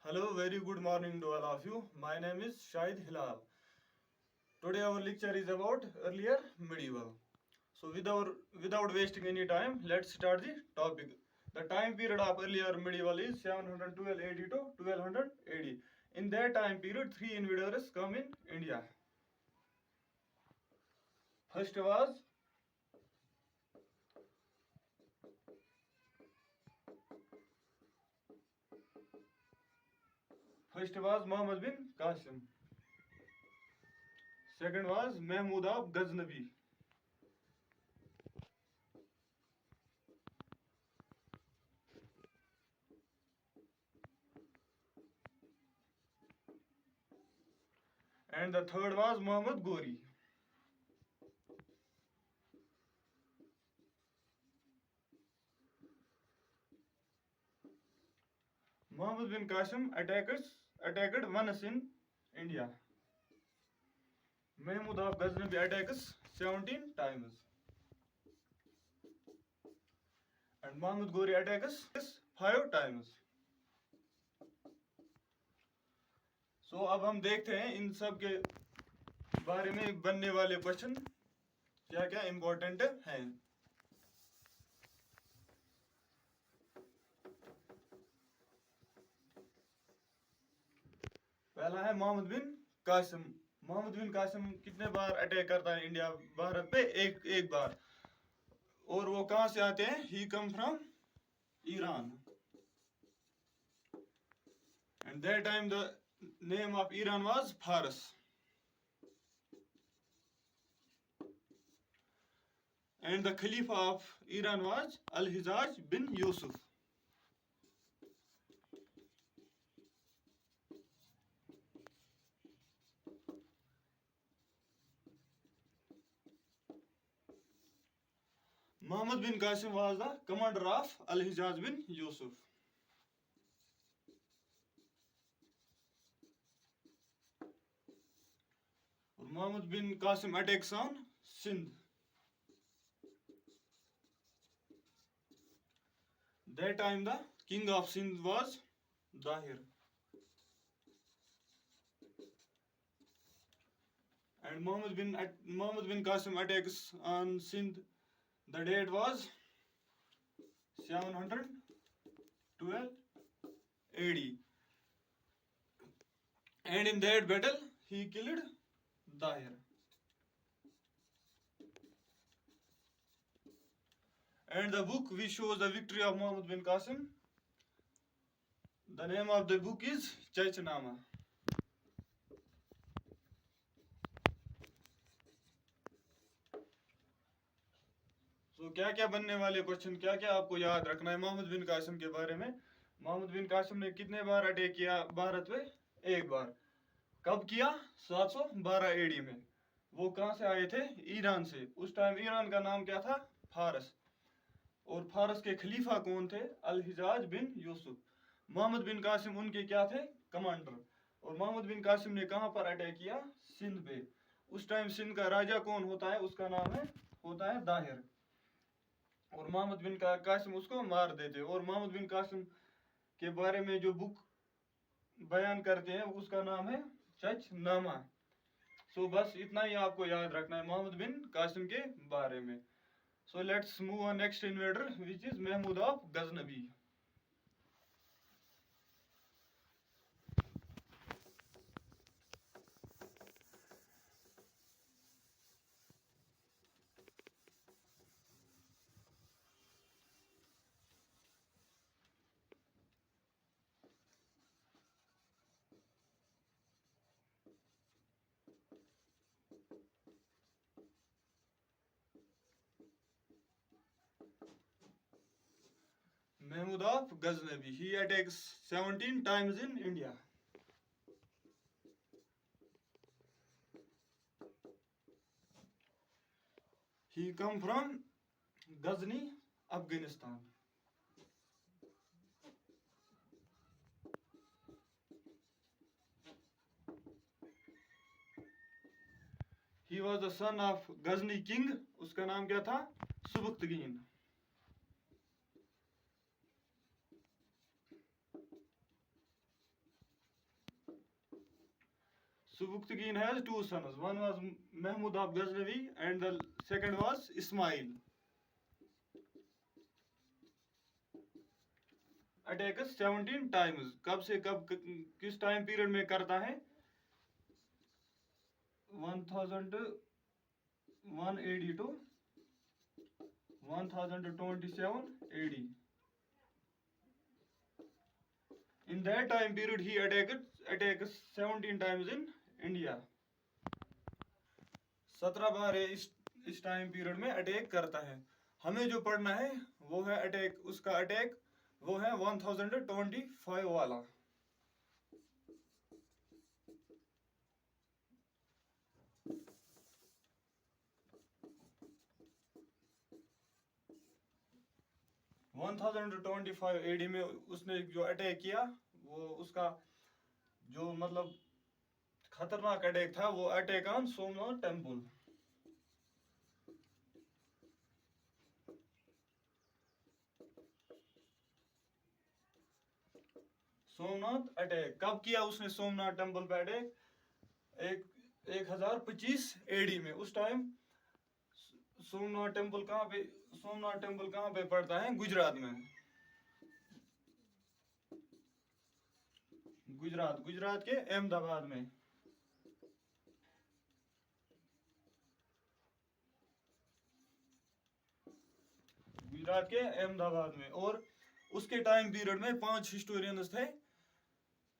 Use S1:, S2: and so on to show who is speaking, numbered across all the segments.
S1: Hello, very good morning to all of you. My name is Shahid Hilal. Today our lecture is about earlier medieval. So without wasting any time, let's start the topic. The time period of earlier medieval is 712 AD to 1200 AD. In that time period, three invaders come in India. First was Muhammad bin Qasim. Second was Mahmud of Ghaznavi. And the third was Muhammad Ghori. Muhammad bin Qasim attacked once in India. Mahmud of Ghaznavi attacks 17 times. And Muhammad Ghori attacks 5 times. So अब हम देखते हैं इन सब के बारे में बनने वाले क्वेश्चन क्या क्या इंपॉर्टेंट हैं. पहला है मोहम्मद बिन कासिम. मोहम्मद बिन कासिम कितने बार अटैक करता है इंडिया भारत पे? एक बार. और वो कहां से आते हैं? He come from Iran. And that time the name of Iran was Fars. And the Khalifa of Iran was Al-Hijaz bin Yusuf. Muhammad bin Qasim was the commander of Al-Hijaz bin Yusuf. Muhammad bin Qasim attacks on Sindh. That time the king of Sindh was Dahir. And Muhammad bin Qasim attacks on Sindh. The date was 712 AD. And in that battle he killed Dahir. And the book which shows the victory of Muhammad bin Qasim, the name of the book is Chachnama. तो क्या क्या बनने वाले question, क्या क्या आपको याद रखना है मोहम्मद बिन कासिम के बारे में? मोहम्मद बिन कासिम ने कितने बार अटैक किया भारत पे? एक बार. कब किया? 712 एडी में. वो कहां से आए थे? ईरान से. उस टाइम ईरान का नाम क्या था? फारस. और फारस के खलीफा कौन थे? अल-हिजाज बिन यूसुफ. मोहम्मद बिन कासिम उनके क्या थे? कमांडर. और मोहम्मद बिन कासिम ने कहां पर अटैक किया? सिंध पे. उस टाइम सिंध का राजा कौन होता है? उसका नाम होता है दाहिर. और मोहम्मद बिन कासिम उसको मार देते. और मोहम्मद बिन कासिम के बारे में जो बुक बयान करते हैं उसका नाम है चचनामा. सो बस इतना ही आपको याद रखना है मोहम्मद बिन कासिम के बारे में. So let's move on next invader which is Mahmud of Ghaznavi. Mahmud of Ghaznavi. He attacks 17 times in India. He come from Ghazni, Afghanistan. He was the son of Ghazni king. उसका नाम क्या था? Sabuktigin. Subuktigin has two sons. One was Mahmud of Ghaznavi and the second was Ismail. Attacks 17 times. कब से कब किस time period में करता है? 1180 to 1027 AD. In that time period, he attacks 17 times in India. 17 बार इस टाइम पीरियड में attack करता है. हमें जो पढ़ना है वो है अटैक, उसका अटैक वो है 1025 वाला. वन 1025 AD में उसने जो अटैक किया वो उसका जो मतलब खतरनाक अटैक था वो attack on Somnath temple. Somnath attack कब किया उसने सोमनाथ टेम्पल पे अटैक? 1025 AD में. उस टाइम सोमनाथ टेम्पल कहाँ पे पड़ता है? गुजरात में. गुजरात के अहमदाबाद में. गुजरात के अहमदाबाद में. और उसके टाइम पीरियड में 5 हिस्टोरियंस थे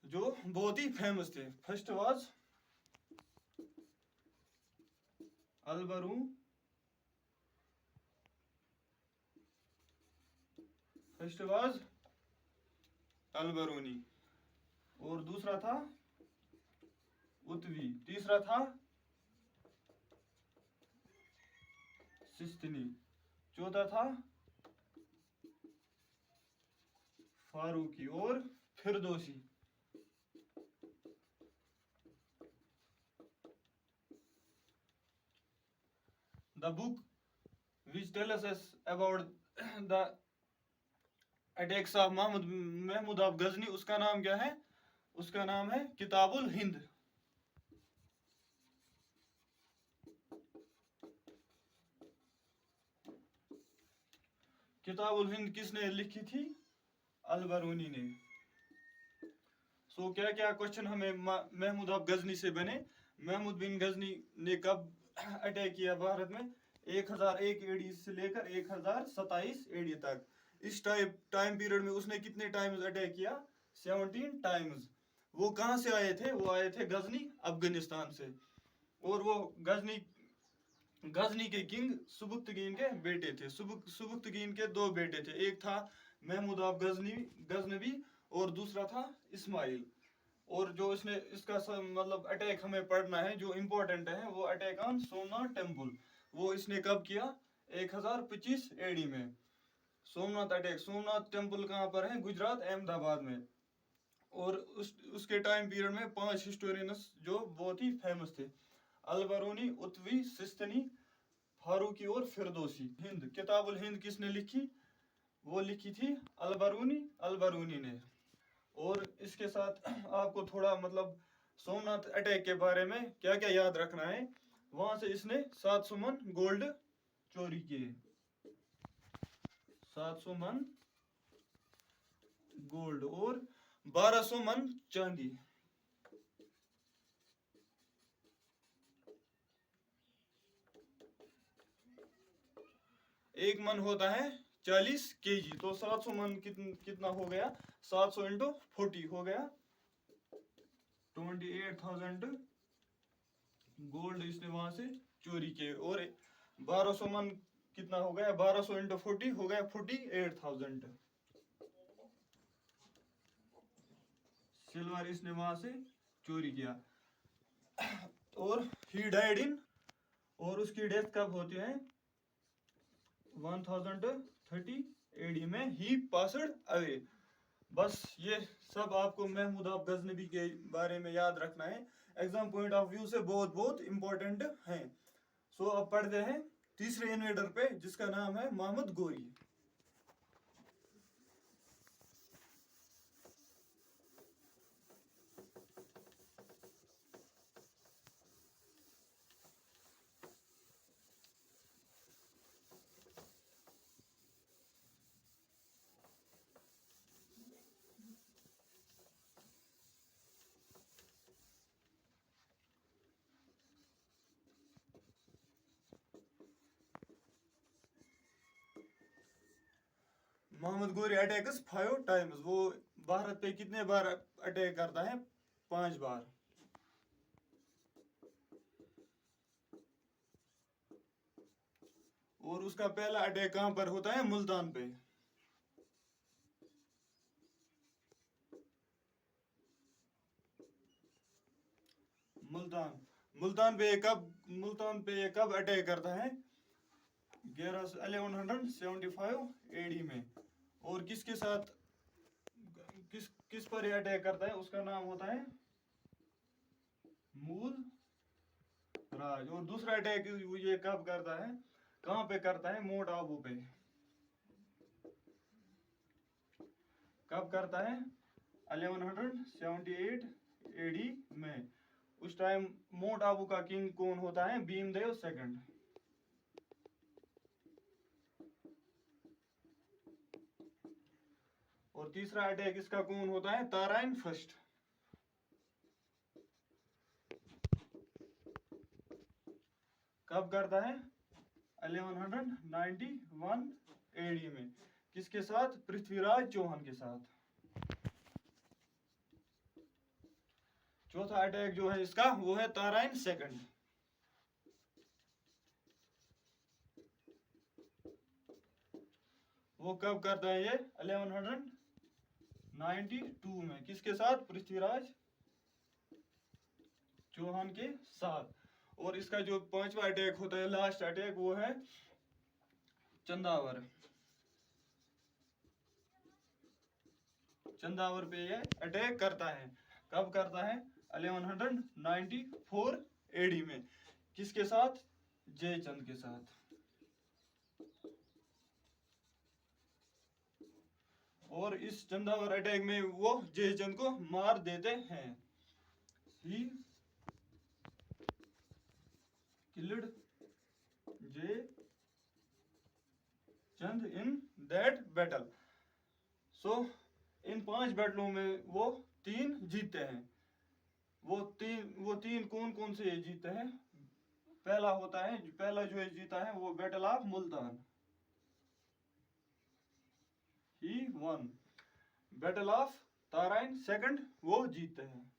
S1: जो बहुत ही फेमस थे. फर्स्ट वाज अलबरूनी और दूसरा था उत्वी, तीसरा था सिस्तिनी, चौथा था फारूकी और Firdausi. The book which tells us about the attacks of Mahmud of Ghazni, उसका नाम क्या है? उसका नाम है किताबुल हिंद. किताबुल हिंद किसने लिखी थी? अलबरूनी ने. सो क्या क्या क्वेश्चन हमें महमूद ऑफ गजनी से बने? महमूद बिन गजनी ने कब अटैक किया भारत में? 1001 AD से लेकर 1027 AD तक. इस टाइम पीरियड में उसने कितने टाइम्स अटैक किया? 17 टाइम्स. वो कहाँ से आए थे? वो आए थे गजनी, अफगानिस्तान से. और वो गजनी के किंग सुबुक्तगीन के बेटे थे. सुबुक्तगीन के 2 बेटे थे. एक था महमूद ऑफ गजनवी और दूसरा था इस्माइल. और जो इसका मतलब अटैक हमें पढ़ना है जो इम्पोर्टेंट है वो अटैक ऑन सोमनाथ टेम्पल. वो इसने कब किया? 1025 AD में. सोमनाथ अटैक. सोमनाथ टेम्पल कहाँ पर है? गुजरात, अहमदाबाद में. और उसके टाइम पीरियड में 5 हिस्टोरियंस जो बहुत ही फेमस थे: अलबरूनी, उत्वी, सिस्तनी, फारूकी और फिरदौसी. हिंद, किताबुल हिंद किसने लिखी? वो लिखी थी अलबरूनी ने. और इसके साथ आपको थोड़ा मतलब सोमनाथ अटैक के बारे में क्या क्या याद रखना है. वहां से इसने 700 मन गोल्ड चोरी किए. 700 मन गोल्ड और 1200 मन चांदी. एक मन होता है 40 kg. तो 700 मन कितना हो गया? 700 इंटू 40 हो गया 28,000 गोल्ड इसने वहां से चोरी किए. और 1200 मन कितना हो गया? 1200 इंटू 40 हो गया 48,000 सिल्वर इसने वहां से चोरी किया. और ही डाइड इन, और उसकी डेथ कब होती है? 1030 AD में ही पासड अवे. बस ये सब आपको महमूद ऑफ गजनवी के बारे में याद रखना है. एग्जाम पॉइंट ऑफ व्यू से बहुत बहुत इंपॉर्टेंट है. सो अब पढ़ते हैं तीसरे इन्वेडर पे जिसका नाम है मोहम्मद गोरी. मोहम्मद गोरी अटैक्स 5 टाइम्स, वो भारत पे कितने बार अटैक करता है? 5 बार। और उसका पहला अटैक कहां पर होता है? मुल्तान पे। मुल्तान मुल्तान पे ये कब अटैक करता है? 1175 एडी में। और किसके साथ, किस किस पर ये अटैक करता है? उसका नाम होता है मूल राज। और दूसरा अटैक ये कब करता है, कहां पे करता है? मोट आबू पे। कब करता है? 1178 एडी में। उस टाइम मोट आबू का किंग कौन होता है? भीमदेव सेकंड। और तीसरा अटैक इसका कौन होता है? ताराइन फर्स्ट। कब करता है? 1191 एडी में। किसके साथ? पृथ्वीराज चौहान के साथ। चौथा अटैक जो है इसका वो है ताराइन सेकंड। वो कब करता है? ये 1192 में। किसके साथ? पृथ्वीराज चौहान के साथ। और इसका जो पांचवा अटैक होता है, लास्ट अटैक, वो है चंदावर। चंदावर पे ये अटैक करता है। कब करता है? 1194 एडी में। किसके साथ? जयचंद के साथ। और इस चंदावर अटैक में वो जयचंद को मार देते हैं। He killed Jaichand in that battle. So in 5 बैटलों में वो 3 जीतते हैं। वो तीन कौन कौन से जीते हैं? पहला जो जीता है वो battle of Multan, he won. Battle of Tarain second वो जीतते हैं।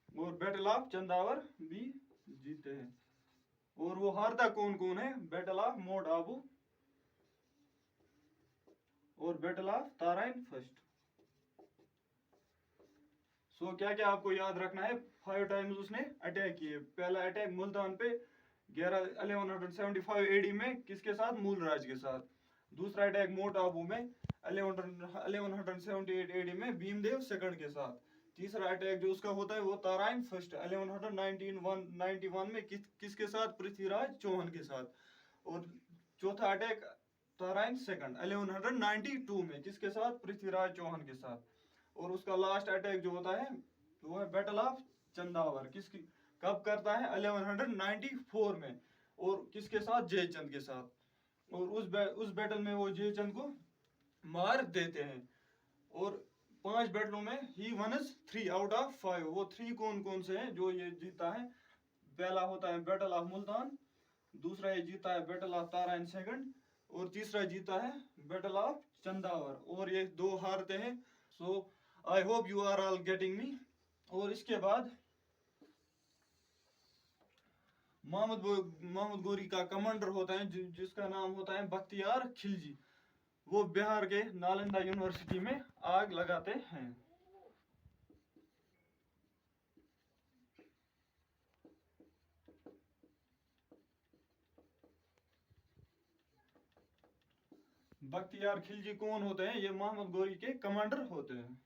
S1: और बैटल ऑफ चंदावर भी जीते हैं। और वो हारता कौन कौन है? बैटल ऑफ मोट आबू और बैटल ऑफ ताराइन फर्स्ट। सो क्या क्या आपको याद रखना है? 5 टाइम्स उसने अटैक किए। पहला अटैक मुल्तान पे 1175 एडी में, किसके साथ? मूलराज के साथ। दूसरा अटैक मोट आबू में 1178 एडी में भीमदेव सेकंड के साथ। तीसरा अटैक जो उसका होता है वो ताराइन फर्स्ट 1191 में किसके साथ? पृथ्वीराज चौहान के साथ। और चौथा अटैक ताराइन सेकंड 1192 में, किसके साथ? पृथ्वीराज चौहान के साथ। और उसका लास्ट अटैक जो होता है वो है बैटल ऑफ चंदावर। किसकी कब करता है? 1194 में। और किसके साथ? जयचंद के साथ। और उस बैटल में वो जयचंद को मार देते हैं। और 5 बैटलों में ही वन्स 3 आउट ऑफ 5। वो 3 कौन कौन से हैं जो ये जीता है? पहला होता है बैटल ऑफ मुल्तान, दूसरा ये जीता है बैटल ऑफ ताराइन सेकंड, और तीसरा जीता है बैटल ऑफ चंदावर। और ये 2 हारते हैं। So I hope you are all getting me. और इसके बाद मोहम्मद गोरी का कमांडर होता है जिसका नाम होता है बख्तियार खिलजी। वो बिहार के नालंदा यूनिवर्सिटी में आग लगाते हैं। बख्तियार खिलजी कौन होते हैं? ये मोहम्मद गोरी के कमांडर होते हैं।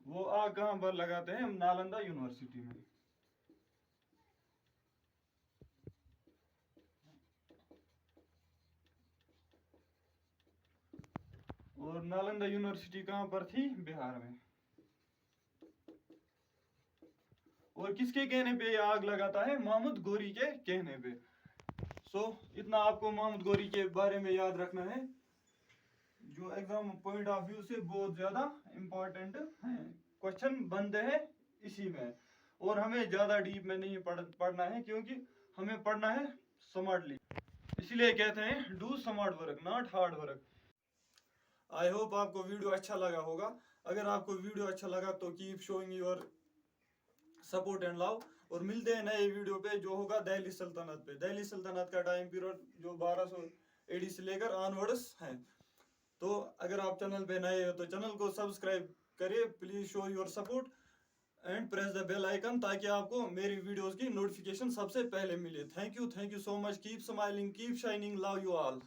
S1: वो आग कहां पर लगाते हैं? नालंदा यूनिवर्सिटी में। और नालंदा यूनिवर्सिटी कहां पर थी? बिहार में। और किसके कहने पे आग लगाता है? मोहम्मद गोरी के कहने पे। सो इतना आपको मोहम्मद गोरी के बारे में याद रखना है, जो एग्जाम पॉइंट ऑफ व्यू से बहुत ज्यादा इंपॉर्टेंट है। क्वेश्चन बनते हैं इसी में। और हमें ज़्यादा डीप में नहीं पढ़ना है, क्योंकि हमें पढ़ना है स्मार्टली। इसलिए कहते हैं do smart work not hard work. I hope आपको वीडियो अच्छा लगा होगा। अगर आपको वीडियो अच्छा लगा तो keep showing your support and love, और मिलते हैं नए वीडियो पे जो होगा दिल्ली सल्तनत पे। दिल्ली सल्तनत का टाइम पीरियड जो 1200 AD से लेकर ऑनवर्ड्स है। तो अगर आप चैनल पे नए हो तो चैनल को सब्सक्राइब करिए, please show your support and press the bell icon, ताकि आपको मेरी वीडियोस की नोटिफिकेशन सबसे पहले मिले। Thank you so much. Keep smiling, keep shining, love you all.